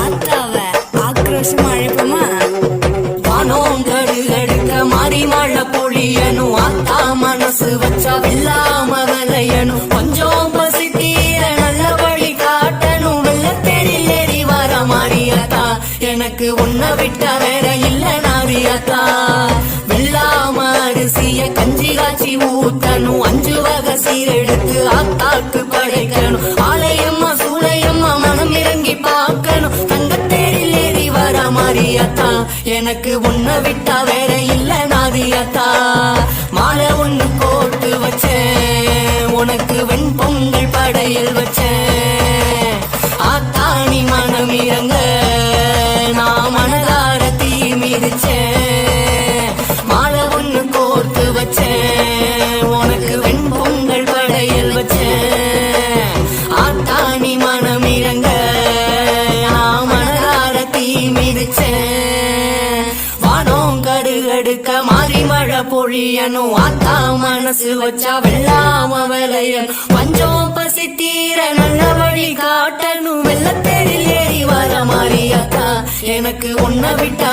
ஆத்தாவ ஆக்ரோஷமா அழைப்போமா? வானோம் கடுகடுக்க மாறி மழை பொழியனும் ஆத்தா மனசு வச்சா வெல்லாம விளையணும் கொஞ்சம் பசி தீர நல்ல வழி காட்டணும் வெள்ளத்தேரில் ஏறி வர மாறியாத்தா எனக்கு உன்னை விட்டா வேற இல்ல நாரியாத்தா வெள்ளாம அரிசிய கஞ்சி காய்ச்சி ஊத்தணும் 5 வகை சீரெடுத்து ஆத்தாக்கு படைக்கணும் ஆலயம்மா சூளையம்மா மனம் இறங்கி பார்க்கணும் தங்கத்தேரில் ஏறி வர மாறியாத்தா எனக்கு உன்னை விட்டா வேற இல்ல நாதியாத்தா மாலை ஒண்ணு கோட்டு வச்சேன் உனக்கு வெண்பொங்கல் படையல் வச்சேன் ஆத்தாணி மனம் இறங்க நான் மனதார தீ மிதிச்சேன் மாலை ஒண்ணு கோர்த்து வச்சேன் உனக்கு வெண்பொங்கல் படையல் வச்சேன் ஆத்தாணி மனம் இறங்க நான் மனதார தீ மிதிச்சேன் வானோம் கடுகடுக்க மாறி மழை பொழியனும் ஆத்தா மனசு வச்சா வெள்ளாம விளையன் பஞ்சம் பசி தீர நல்ல வழி காட்டணும் வெள்ளத்தேரில் ஏறி வர மாறியாத்தா எனக்கு உன்னை விட்டா